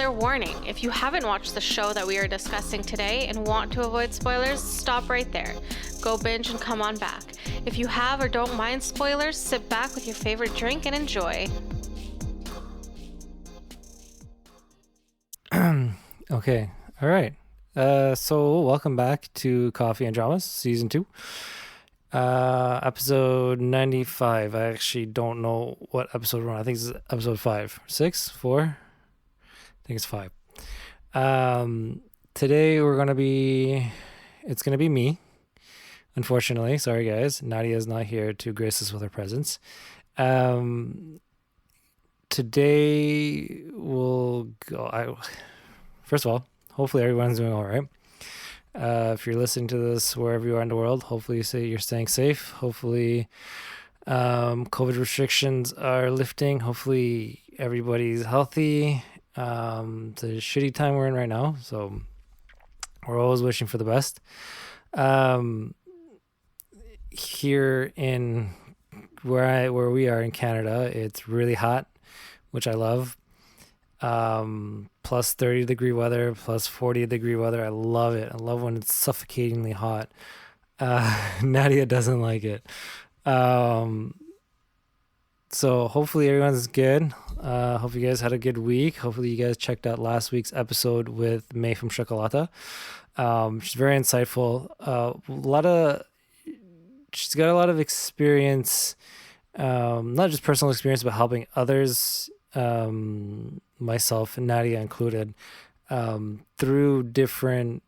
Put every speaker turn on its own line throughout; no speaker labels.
Spoiler warning. If you haven't watched the show that we are discussing today and want to avoid spoilers, stop right there. Go binge and come on back. If you have or don't mind spoilers, sit back with your favorite drink and enjoy.
Okay. All right. So welcome back to Coffee and Dramas, season 2. Episode 95. I actually don't know what episode we're on. I think it's episode 5. 6? 4? I think it's 5. Today it's gonna be me. Unfortunately, sorry guys. Nadia is not here to grace us with her presence. Today we'll go. First of all, hopefully everyone's doing all right. If you're listening to this wherever you are in the world, hopefully you're staying safe. Hopefully COVID restrictions are lifting. Hopefully everybody's healthy. It's a shitty time we're in right now, so we're always wishing for the best. Here in where we are in Canada, it's really hot, which I love. Plus 30 degree weather, plus 40 degree weather. I love it. I love when it's suffocatingly hot. Nadia doesn't like it. So hopefully everyone's good. Hope you guys had a good week. Hopefully you guys checked out last week's episode with May from Chocolata. She's very insightful. She's got a lot of experience, not just personal experience, but helping others, myself and Nadia included, through different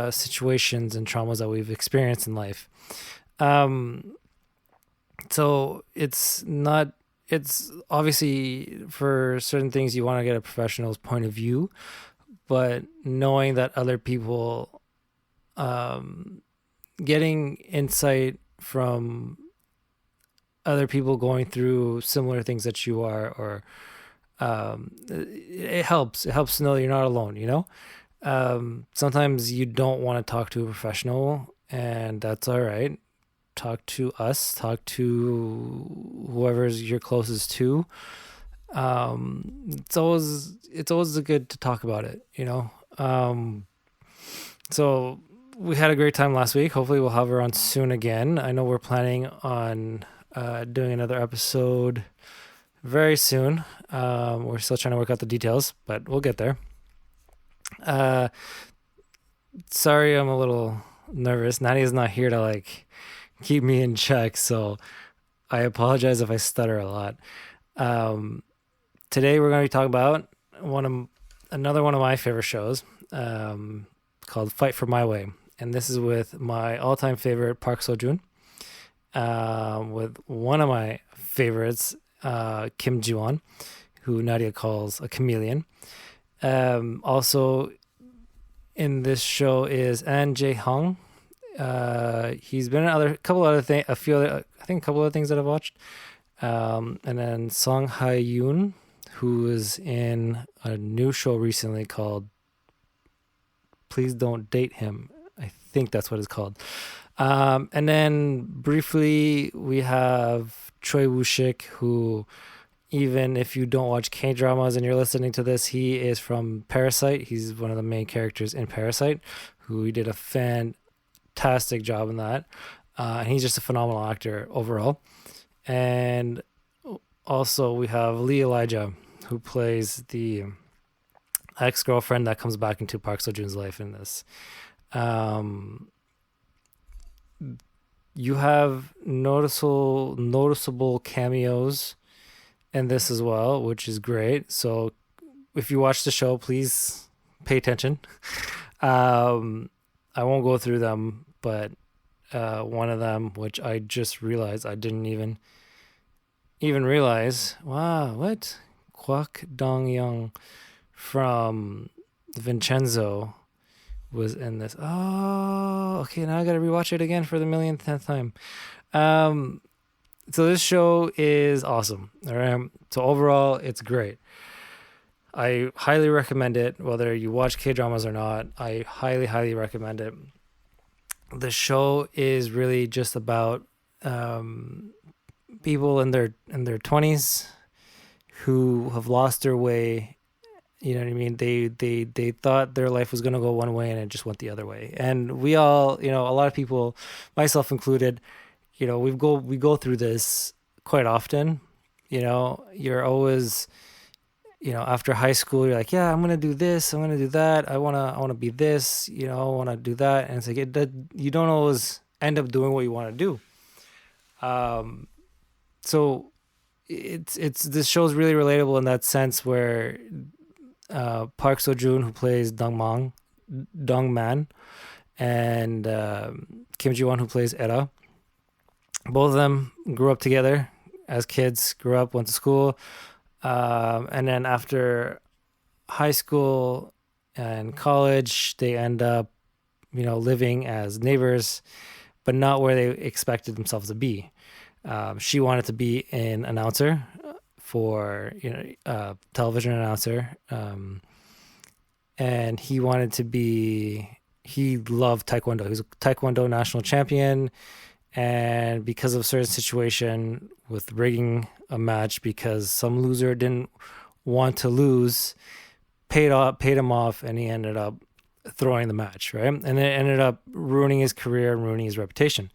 situations and traumas that we've experienced in life. So it's obviously for certain things you want to get a professional's point of view, but knowing that other people, getting insight from other people going through similar things that you are, or it helps to know you're not alone, you know. Sometimes you don't want to talk to a professional, and that's all right. Talk to us, talk to whoever's you're closest to. It's always good to talk about it, you know. So we had a great time last week. Hopefully we'll have her on soon again. I know we're planning on doing another episode very soon. We're still trying to work out the details, but we'll get there. Sorry, I'm a little nervous. Nadia's not here to keep me in check, so I apologize if I stutter a lot. Today we're going to be talking about another one of my favorite shows, called Fight for My Way, and this is with my all-time favorite Park Seo-joon, with one of my favorites, Kim Ji-won, who Nadia calls a chameleon. Also in this show is An Jae-hong. He's been in a couple other things that I've watched. And then Song Hae-yoon, who is in a new show recently called Please Don't Date Him. I think that's what it's called. And then briefly we have Choi Woo-shik, who, even if you don't watch K-dramas and you're listening to this, he is from Parasite. He's one of the main characters in Parasite, who did a fantastic job in that. And he's just a phenomenal actor overall. And also we have Lee Elijah, who plays the ex-girlfriend that comes back into Park Seo-joon's life in this. You have noticeable cameos in this as well, which is great. So if you watch the show, please pay attention. I won't go through them, but one of them, which I just realized I didn't even realize. Wow, what? Kwak Dong-young from Vincenzo was in this. Oh, okay, now I gotta rewatch it again for the millionth time. So this show is awesome. All right. So overall, it's great. I highly recommend it, whether you watch K-dramas or not. I highly, highly recommend it. The show is really just about people in their 20s who have lost their way You know what I mean? They thought their life was gonna go one way and it just went the other way. And we all, you know, a lot of people, myself included, you know, we go through this quite often. You know, you're always, you know, after high school, you're like, yeah, I'm gonna do this, I'm gonna do that, I wanna be this, you know, I wanna do that, and it's like that you don't always end up doing what you want to do. Um, so it's this show's really relatable in that sense where Park Seo-joon, who plays Dong Man, and Kim Ji-won, who plays Era, both of them grew up together as kids, grew up, went to school, and then after high school and college, they end up, you know, living as neighbors, but not where they expected themselves to be. She wanted to be an announcer for, you know, television announcer, and he wanted to be. He loved taekwondo. He was a taekwondo national champion, and because of a certain situation with rigging a match, because some loser didn't want to lose, paid him off, and he ended up throwing the match, right? And it ended up ruining his career and ruining his reputation.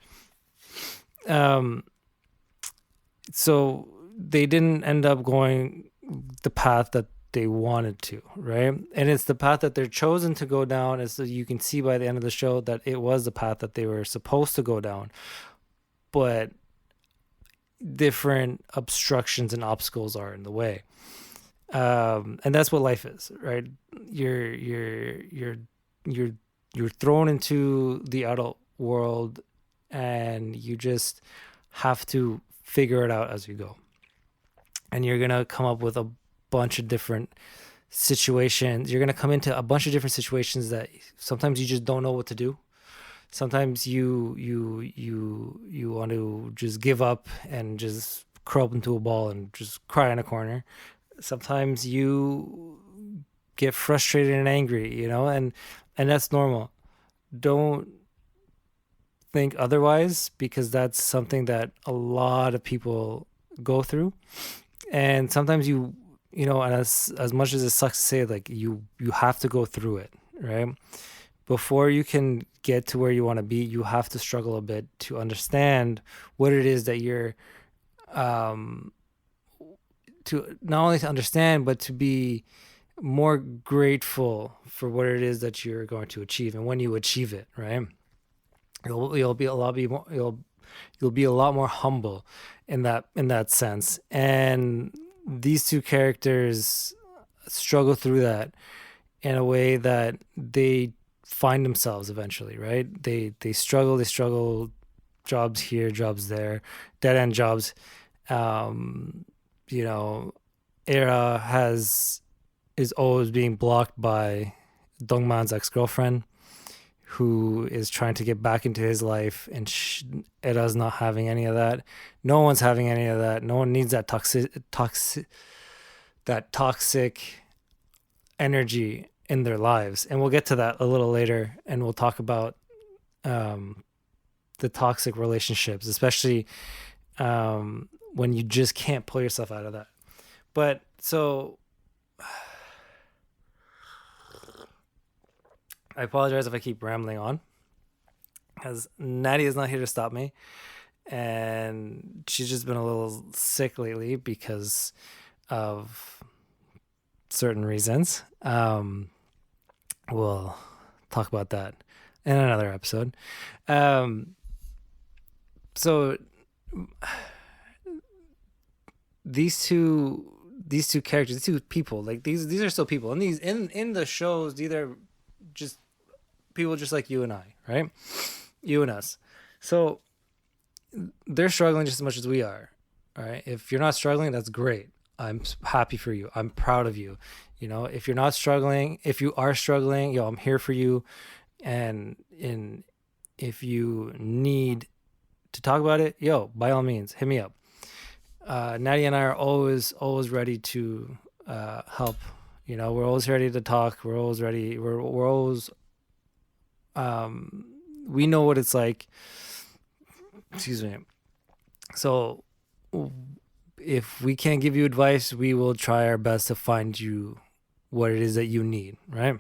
So they didn't end up going the path that they wanted to, right? And it's the path that they're chosen to go down, as you can see by the end of the show that it was the path that they were supposed to go down, but different obstructions and obstacles are in the way. And that's what life is, right? You're thrown into the adult world, and you just have to figure it out as you go. And you're gonna come up with a bunch of different situations. You're gonna come into a bunch of different situations that sometimes you just don't know what to do. Sometimes you want to just give up and just curl up into a ball and just cry in a corner. Sometimes you get frustrated and angry, you know, and that's normal. Don't think otherwise, because that's something that a lot of people go through. And sometimes you know, and as much as it sucks to say, like you have to go through it, right? Before you can get to where you want to be, you have to struggle a bit to understand what it is that you're to not only to understand, but to be more grateful for what it is that you're going to achieve. And when you achieve it, right, you'll be a lot more, you'll be a lot more humble in that sense. And these two characters struggle through that in a way that they find themselves eventually, right? They struggle, jobs here, jobs there, dead end jobs. You know, Ae-ra is always being blocked by Dongman's ex-girlfriend, who is trying to get back into his life, and Ae-ra's not having any of that. No one's having any of that. No one needs that toxic energy in their lives. And we'll get to that a little later, and we'll talk about the toxic relationships, especially when you just can't pull yourself out of that. But so I apologize if I keep rambling on, because Natty is not here to stop me, and she's just been a little sick lately because of certain reasons. We'll talk about that in another episode. So these two characters, these two people, like these are still people, and these in the shows, these are just people just like you and I, right? You and us. So they're struggling just as much as we are. All right. If you're not struggling, that's great. I'm happy for you. I'm proud of you. You know, if you're not struggling, if you are struggling, I'm here for you. And if you need to talk about it, by all means, hit me up. Natty and I are always ready to help. You know, we're always ready to talk. We're always ready. We're always we know what it's like. Excuse me. So if we can't give you advice, we will try our best to find you what it is that you need, right?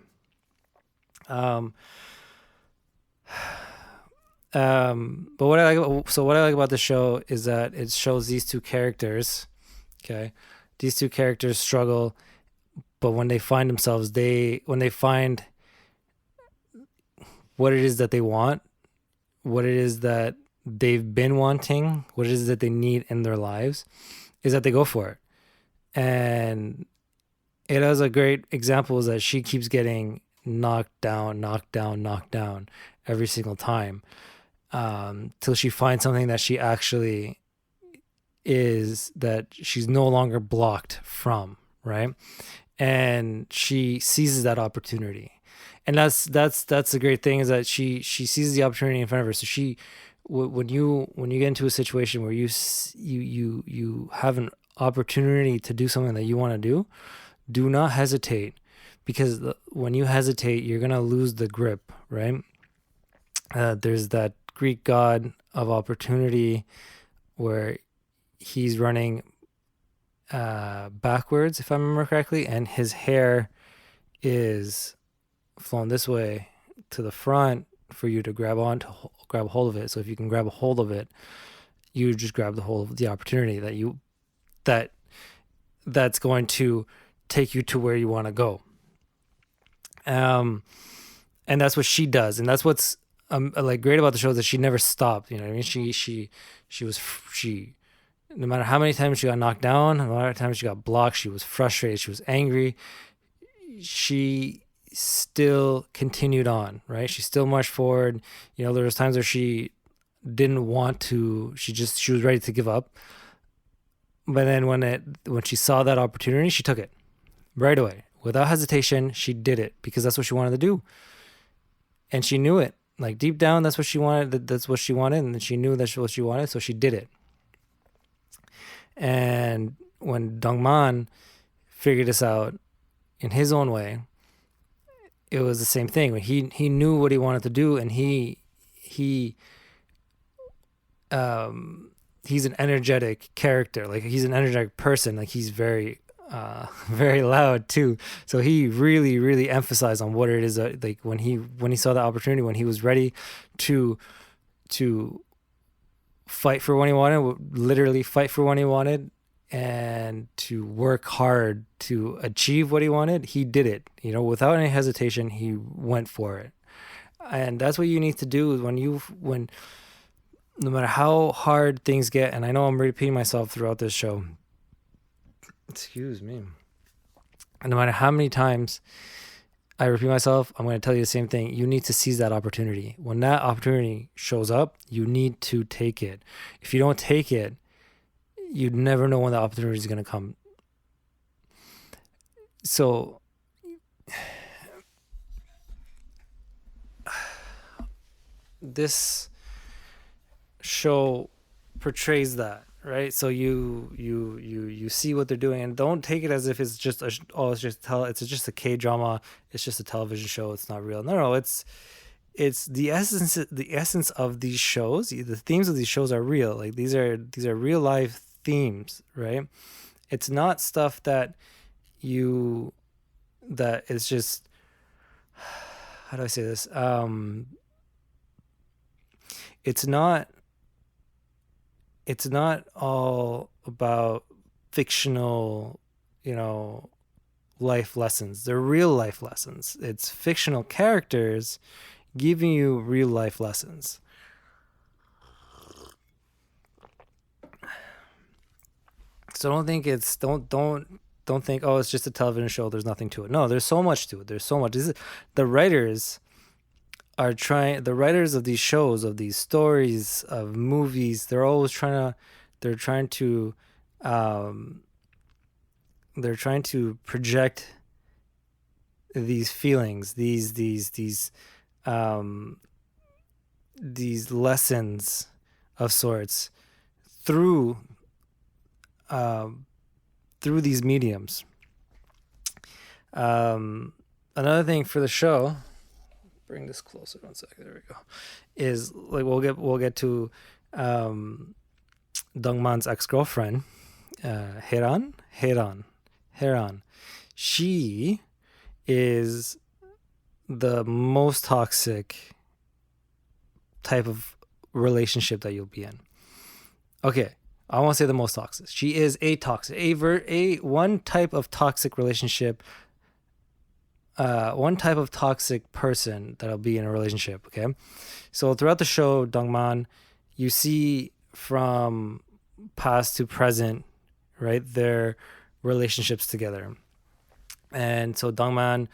But what I like about the show is that it shows these two characters. Okay, these two characters struggle, but when they find themselves, when they find what it is that they want, what it is that they've been wanting, what it is that they need in their lives, is that they go for it. And it has a great example is that she keeps getting knocked down every single time, till she finds something that she actually is, that she's no longer blocked from, right? And she seizes that opportunity. And that's the great thing, is that she sees the opportunity in front of her. So when you get into a situation where you have an opportunity to do something that you want to do not hesitate, because when you hesitate, you're gonna lose the grip, right? There's that Greek god of opportunity where he's running backwards, if I remember correctly, and his hair is flown this way to the front for you to grab a hold of it. So if you can grab a hold of it, you just grab the hold of the opportunity that's going to take you to where you want to go. And that's what she does, and that's what's like great about the show, is that she never stopped. You know what I mean? She no matter how many times she got knocked down, no matter how many times she got blocked, she was frustrated, she was angry, she still continued on, right? She still marched forward. You know, there was times where she didn't want to, she was ready to give up. But then when she saw that opportunity, she took it right away. Without hesitation, she did it, because that's what she wanted to do. And she knew it. Like deep down, that's what she wanted. That's what she wanted. And she knew that's what she wanted. So she did it. And when Dongman figured this out in his own way, it was the same thing. He knew what he wanted to do, and he's an energetic character. Like he's an energetic person. Like he's very very loud too. So he really, really emphasized on what it is that, like when he saw the opportunity, when he was ready to fight for what he wanted, literally fight for what he wanted, and to work hard to achieve what he wanted, he did it. You know, without any hesitation, he went for it. And that's what you need to do, is when no matter how hard things get, and I know I'm repeating myself throughout this show, excuse me, and no matter how many times I repeat myself, I'm going to tell you the same thing. You need to seize that opportunity. When that opportunity shows up, you need to take it. If you don't take it, you never know when the opportunity is going to come. So this show portrays that, right? So you see what they're doing, and don't take it as if it's just it's just a K-drama, it's just a television show, it's not real. No, it's the essence of these shows. The themes of these shows are real. Like these are real life themes, right? It's not stuff that is just, how do I say this? It's not all about fictional, life lessons. They're real life lessons. It's fictional characters giving you real life lessons. So don't think it's just a television show, there's nothing to it. No, there's so much to it. There's so much. The writers of these shows, of these stories, of movies, they're trying to project these feelings, these lessons of sorts through these mediums. Another thing for the show, bring this closer 1 second, there we go, is like we'll get to Dongman's ex-girlfriend, Heran. She is the most toxic type of relationship that you'll be in. Okay, I won't say the most toxic. She is a toxic, one type of toxic relationship, one type of toxic person that'll be in a relationship. Okay, so throughout the show, Dongman, you see from past to present, right, their relationships together. And so Dongman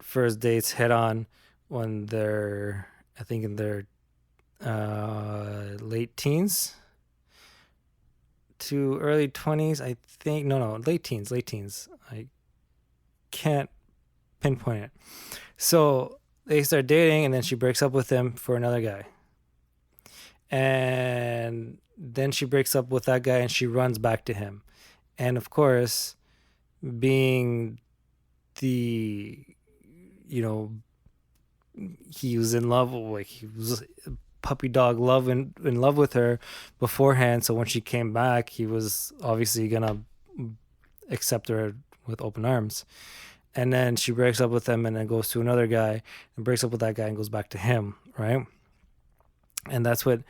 first dates head on when they're, I think, in their late teens to early 20s. I think no, late teens. I can't pinpoint it. So they start dating, and then she breaks up with him for another guy. And then she breaks up with that guy and she runs back to him. And of course, being the, he was in love, like he was puppy dog in love with her beforehand. So when she came back, he was obviously gonna accept her with open arms. And then she breaks up with him and then goes to another guy and breaks up with that guy and goes back to him, right? And that's what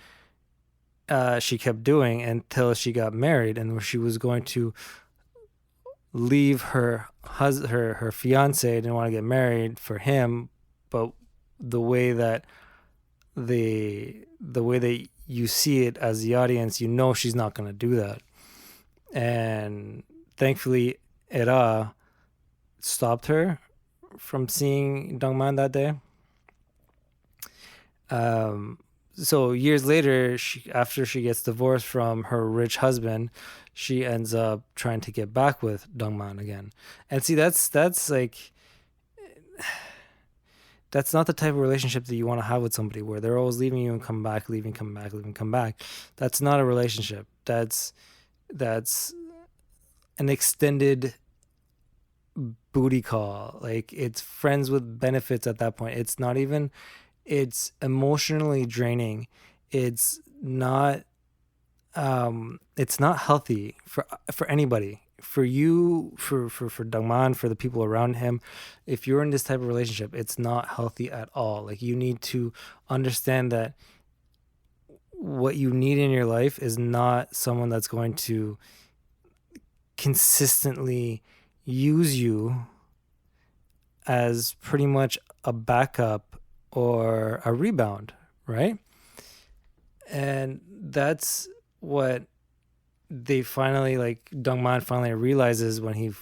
she kept doing until she got married, and where she was going to leave her fiance, didn't want to get married for him, but the way that you see it as the audience, she's not going to do that. And thankfully, Ae-ra stopped her from seeing Dongman that day. So years later, after she gets divorced from her rich husband, she ends up trying to get back with Dongman again. And see, that's like, that's not the type of relationship that you want to have with somebody, where they're always leaving you and come back. That's not a relationship. That's an extended booty call. Like, it's friends with benefits at that point. It's not even, it's emotionally draining. It's not healthy for anybody. For you, for Dongman, for the people around him. If you're in this type of relationship, it's not healthy at all. Like, you need to understand that what you need in your life is not someone that's going to consistently use you as pretty much a backup or a rebound, right? And that's what they finally, like, Dongman finally realizes when he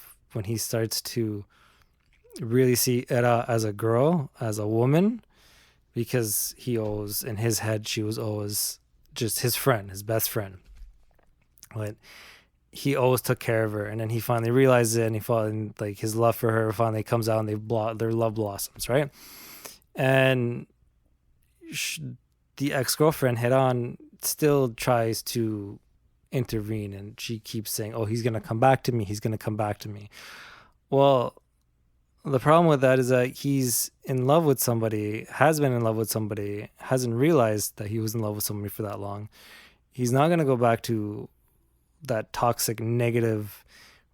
starts to really see Ae-ra as a girl, as a woman, because he always, in his head, she was always just his friend, his best friend. But he always took care of her, and then he finally realizes it, and like, his love for her finally comes out, and their love blossoms, right? And the ex-girlfriend head on still tries to intervene, and she keeps saying, oh, he's gonna come back to me. Well, the problem with that is that he's in love with somebody, has been in love with somebody, hasn't realized that he was in love with somebody for that long. He's not gonna go back to that toxic, negative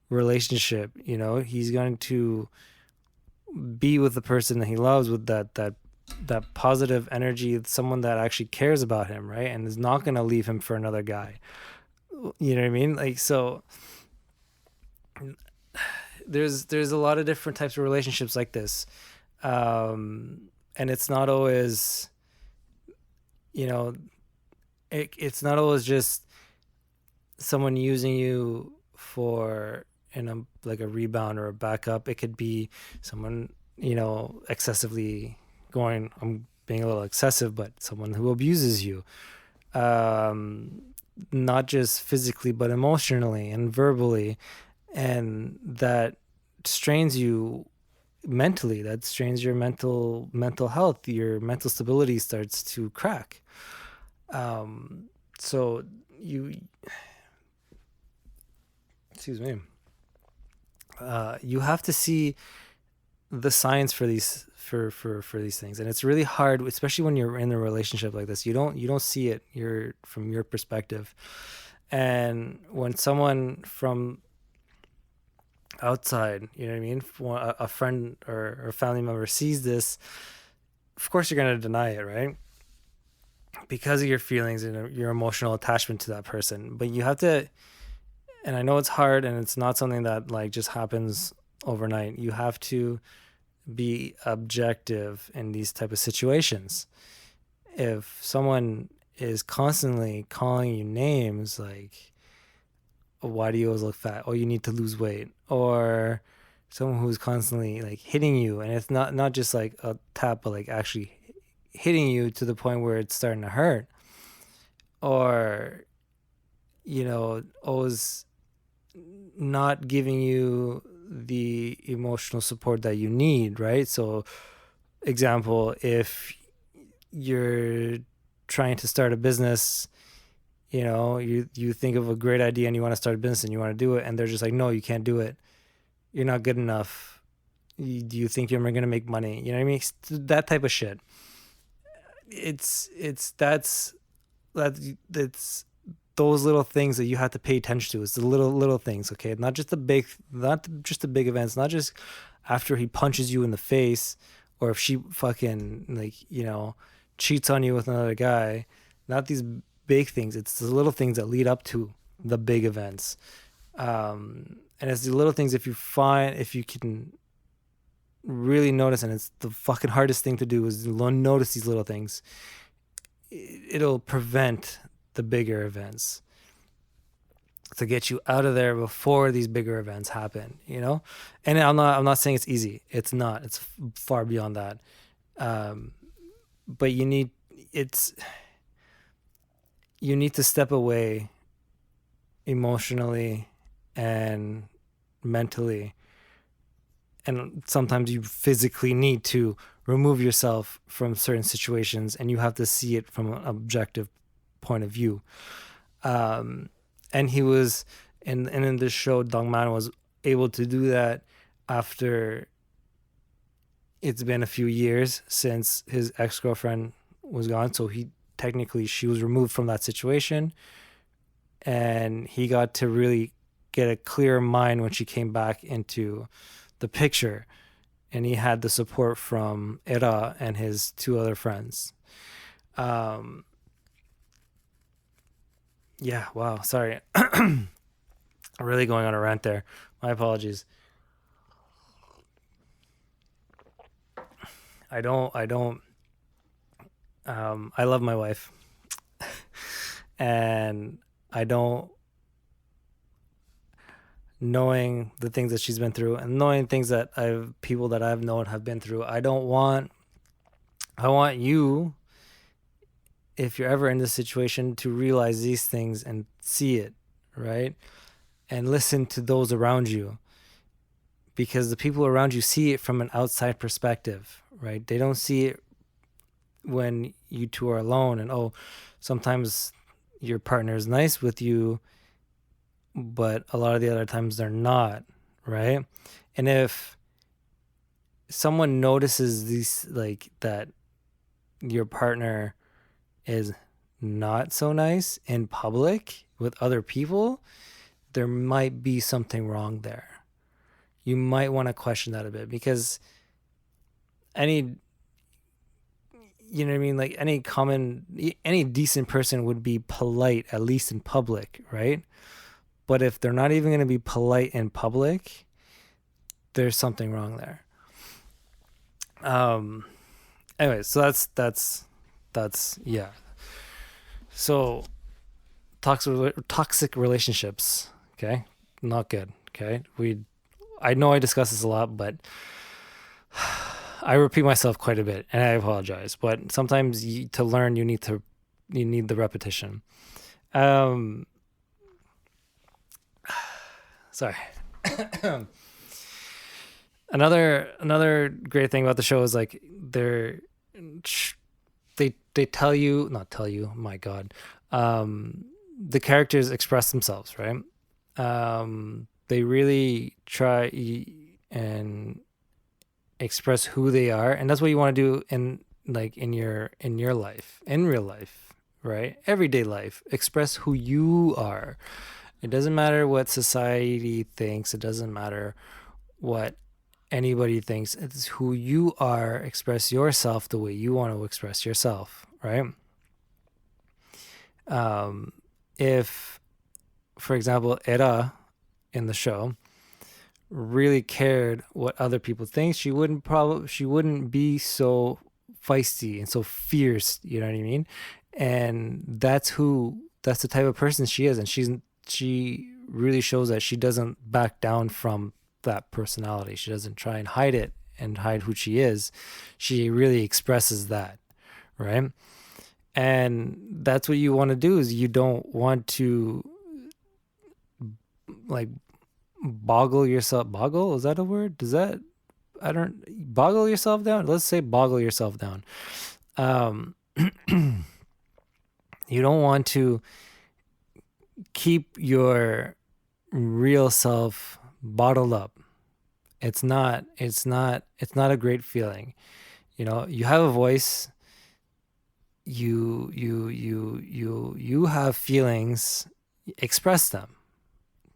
relationship. He's going to be with the person that he loves, with that positive energy, someone that actually cares about him, right? And is not going to leave him for another guy. You know what I mean? Like, so there's a lot of different types of relationships like this. And it's not always, it's not always just someone using you for like a rebound or a backup. It could be someone, excessively going, I'm being a little excessive, but someone who abuses you, not just physically, but emotionally and verbally. And that strains you mentally, that strains your mental health. Your mental stability starts to crack. So you have to see the signs for these for these things, and it's really hard, especially when you're in a relationship like this. You don't see it from your perspective. And when someone from outside, you know what I mean? If a friend or a family member sees this, of course you're going to deny it, right? Because of your feelings and your emotional attachment to that person. But you have to, and I know it's hard and it's not something that like just happens overnight. You have to be objective in these type of situations. If someone is constantly calling you names like, why do you always look fat? Oh, you need to lose weight. Or someone who's constantly like hitting you, and it's not just like a tap, but like actually hitting you to the point where it's starting to hurt. Or, you know, always not giving you the emotional support that you need, right? So, example, if you're trying to start a business, you know, you think of a great idea and you want to start a business and you want to do it, and they're just like, no, you can't do it. You're not good enough. Do you think you're going to make money? You know what I mean? That type of shit. That's those little things that you have to pay attention to. It's the little things, okay? Not just the big events, not just after he punches you in the face, or if she fucking like, you know, cheats on you with another guy. Not these big things. It's the little things that lead up to the big events. And it's the little things, if you can really notice, and it's the fucking hardest thing to do, is notice these little things. It'll prevent the bigger events, to get you out of there before these bigger events happen, you know? And I'm not saying it's easy. It's not. It's far beyond that. But you need to step away emotionally and mentally, and sometimes you physically need to remove yourself from certain situations, and you have to see it from an objective point of view. And he was, and in this show, Dongman was able to do that after it's been a few years since his ex-girlfriend was gone. So she was removed from that situation, and he got to really get a clear mind when she came back into the picture, and he had the support from Ae-ra and his two other friends. Yeah, wow, sorry. I'm really going on a rant there. My apologies. I love my wife. And I don't, knowing the things that she's been through and knowing things that people that I've known have been through, I want you, if you're ever in this situation, to realize these things and see it, right? And listen to those around you, because the people around you see it from an outside perspective, right? They don't see it when you two are alone, and sometimes your partner is nice with you, but a lot of the other times they're not, right? And if someone notices these, like, that your partner is not so nice in public with other people, there might be something wrong there. You might want to question that a bit, because you know what I mean? Like, any decent person would be polite, at least in public, right? But if they're not even going to be polite in public, there's something wrong there. Anyway, so that's yeah. So toxic relationships, okay? Not good, okay? I know I discuss this a lot, but I repeat myself quite a bit, and I apologize. But sometimes to learn, you need the repetition. Sorry. Another great thing about the show is, like, they tell you, not tell you, my God, the characters express themselves, right? They really try and express who they are, and that's what you want to do in your life, in real life, right? Everyday life. Express who you are. It doesn't matter what society thinks. It doesn't matter what anybody thinks. It's who you are. Express yourself the way you want to express yourself, right? If, for example, Era in the show really cared what other people think, she wouldn't be so feisty and so fierce, you know what I mean? And that's the type of person she is, and she really shows that she doesn't back down from that personality. She doesn't try and hide it and hide who she is. She really expresses that, right? And that's what you want to do. Is you don't want to like boggle yourself. Boggle, is that a word? Does that, I don't, boggle yourself down? Let's say boggle yourself down. You don't want to keep your real self bottled up. It's not a great feeling. You know, you have a voice, you have feelings, express them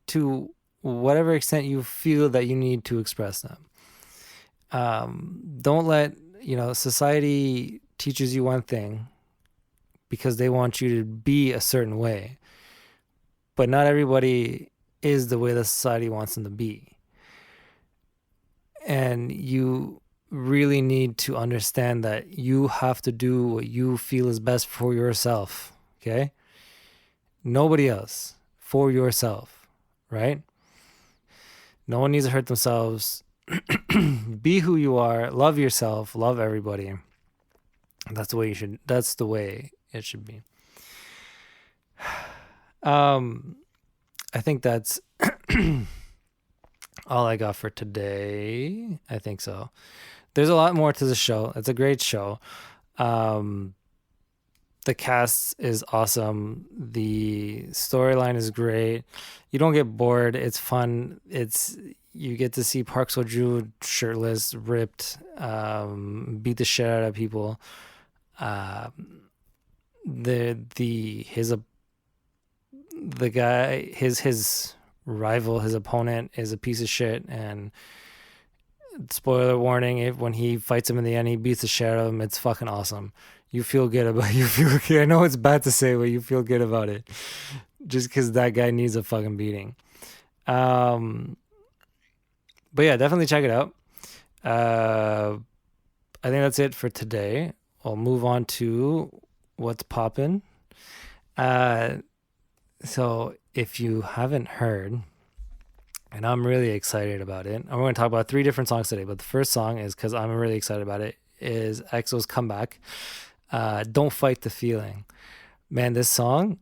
to whatever extent you feel that you need to express them. Don't let, society teaches you one thing because they want you to be a certain way, but not everybody is the way the society wants them to be. And you really need to understand that you have to do what you feel is best for yourself, okay? Nobody else, for yourself, right? No one needs to hurt themselves. Be who you are, love yourself, love everybody. That's the way it should be. I think that's all I got for today. I think so. There's a lot more to the show. It's a great show. The cast is awesome. The storyline is great. You don't get bored. It's fun. You get to see Park Seo-joon shirtless, ripped, beat the shit out of people. The guy, his rival, his opponent is a piece of shit, and spoiler warning, when he fights him in the end, he beats the shit out of him. It's fucking awesome. You feel good. I know it's bad to say, but you feel good about it just because that guy needs a fucking beating. But yeah, definitely check it out. I think that's it for today. I'll move on to what's poppin'. So if you haven't heard, and I'm really excited about it, we're going to talk about 3 different songs today, but the first song is, because I'm really excited about it, is EXO's comeback, Don't Fight the Feeling. Man, this song,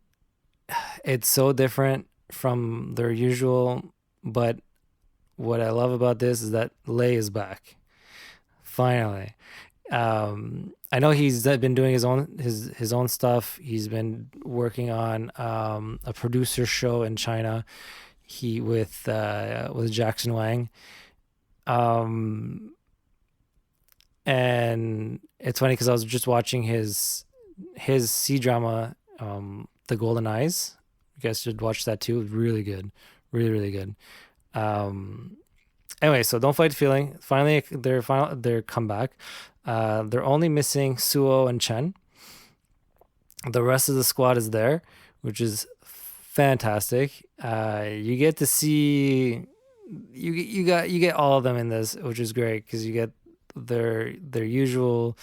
it's so different from their usual, but what I love about this is that Lay is back. Finally. I know he's been doing his own stuff. He's been working on a producer show in China. With Jackson Wang. And it's funny because I was just watching his C drama, The Golden Eyes. You guys should watch that too. Really good. Really, really good. Anyway, so Don't Fight the Feeling. Finally, their comeback. They're only missing Suo and Chen. The rest of the squad is there, which is fantastic. You get to see you get all of them in this, which is great because you get their usual.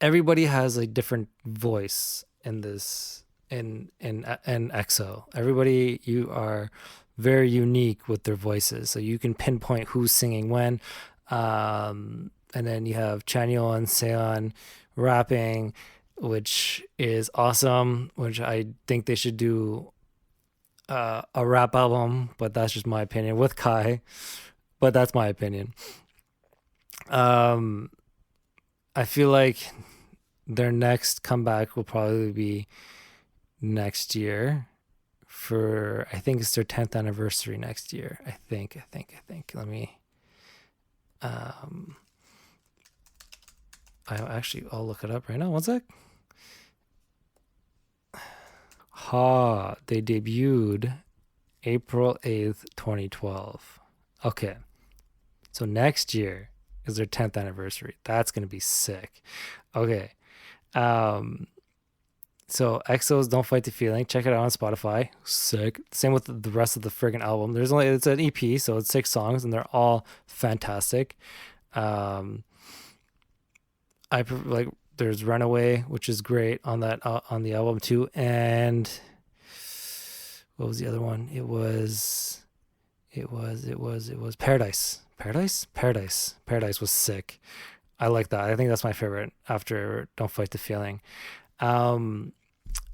Everybody has a different voice in this in EXO. Everybody, you are very unique with their voices, so you can pinpoint who's singing when. And then you have Chanyeol and Seon rapping, which is awesome, which I think they should do a rap album, but that's just my opinion, with Kai, but that's my opinion. I feel like their next comeback will probably be next year I think it's their 10th anniversary next year. I think. Let me, I'll look it up right now. One sec. Ha, they debuted April 8th, 2012. Okay. So next year is their 10th anniversary. That's going to be sick. Okay. So EXO's Don't Fight the Feeling. Check it out on Spotify. Sick. Same with the rest of the friggin' album. It's an EP, so it's 6 songs and they're all fantastic. There's Runaway, which is great on that on the album too. And what was the other one? It was Paradise. Paradise was sick. I like that. I think that's my favorite after Don't Fight the Feeling.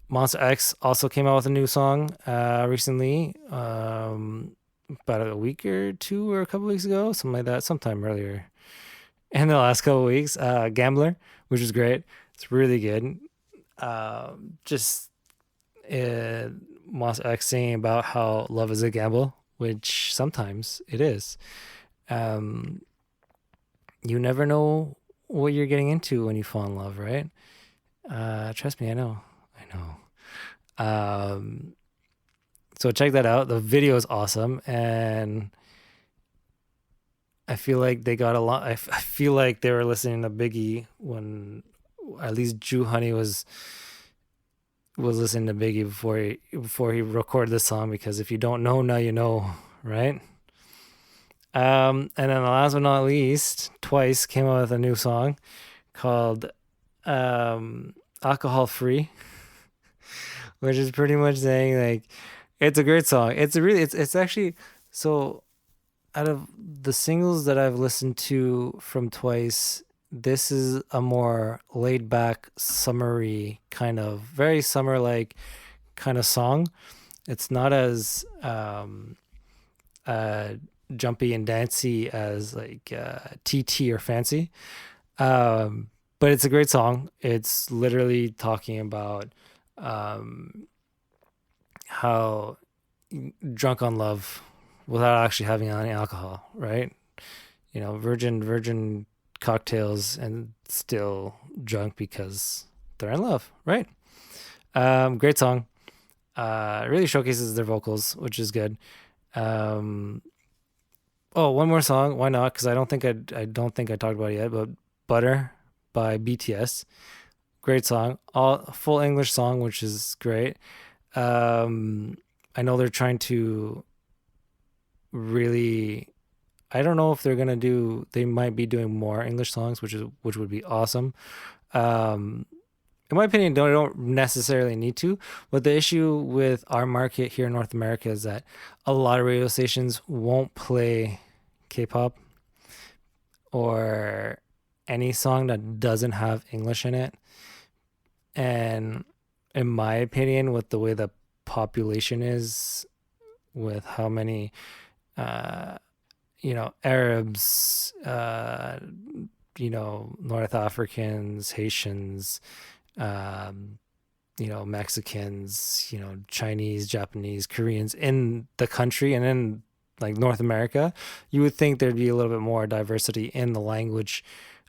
Monster X also came out with a new song recently, about a week or two or a couple weeks ago, something like that, sometime earlier in the last couple weeks. Gambler, which is great. It's really good. Monster X singing about how love is a gamble, which sometimes it is. You never know what you're getting into when you fall in love, right? Trust me, I know. So check that out. The video is awesome, and I feel like they got a lot. I feel like they were listening to Biggie when at least Jew Honey was listening to Biggie before he recorded the song, because if you don't know, now you know, right? And then the last but not least, Twice came out with a new song called Alcohol Free, which is pretty much saying like it's a great song. It's actually, so out of the singles that I've listened to from Twice, this is a more laid back, summery kind of, very summer like kind of song. It's not as jumpy and dancey as like TT or Fancy, but it's a great song. It's literally talking about how drunk on love without actually having any alcohol, right? You know, virgin cocktails and still drunk because they're in love, right? Great song. Really showcases their vocals, which is good. One more song. Why not? Because I don't think I talked about it yet. But Butter by BTS, great song. All full English song, which is great. I know they're trying to really. I don't know if they're gonna do. They might be doing more English songs, which would be awesome. In my opinion, they don't necessarily need to. But the issue with our market here in North America is that a lot of radio stations won't play K-pop or any song that doesn't have English in it. And in my opinion, with the way the population is, with how many, Arabs, North Africans, Haitians, Mexicans, Chinese, Japanese, Koreans in the country and in like North America, you would think there'd be a little bit more diversity in the language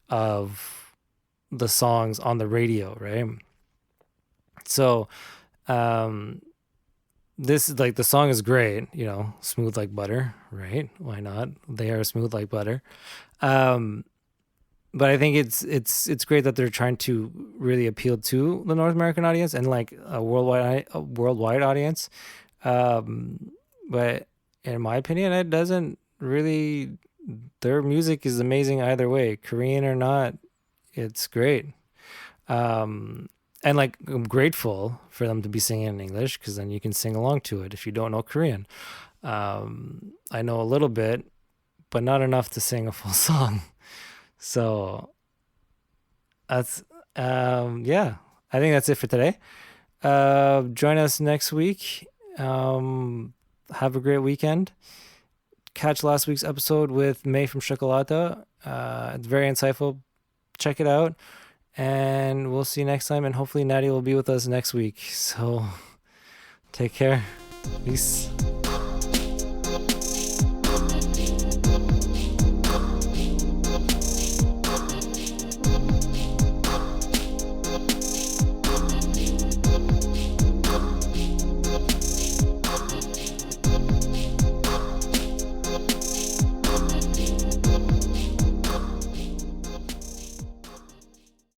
of the songs on the radio, right? So, this is like, the song is great, smooth like butter, right? Why not? They are smooth like butter. But I think it's great that they're trying to really appeal to the North American audience and like a worldwide audience. But in my opinion, it doesn't really. Their music is amazing either way, Korean or not. It's great. And like, I'm grateful for them to be singing in English, because then you can sing along to it if you don't know Korean. I know a little bit, but not enough to sing a full song. So that's I think that's it for today. Join us next week. Have a great weekend. Catch last week's episode with May from Chocolata. It's very insightful. Check it out, and we'll see you next time, and hopefully Natty will be with us next week. So take care. Peace.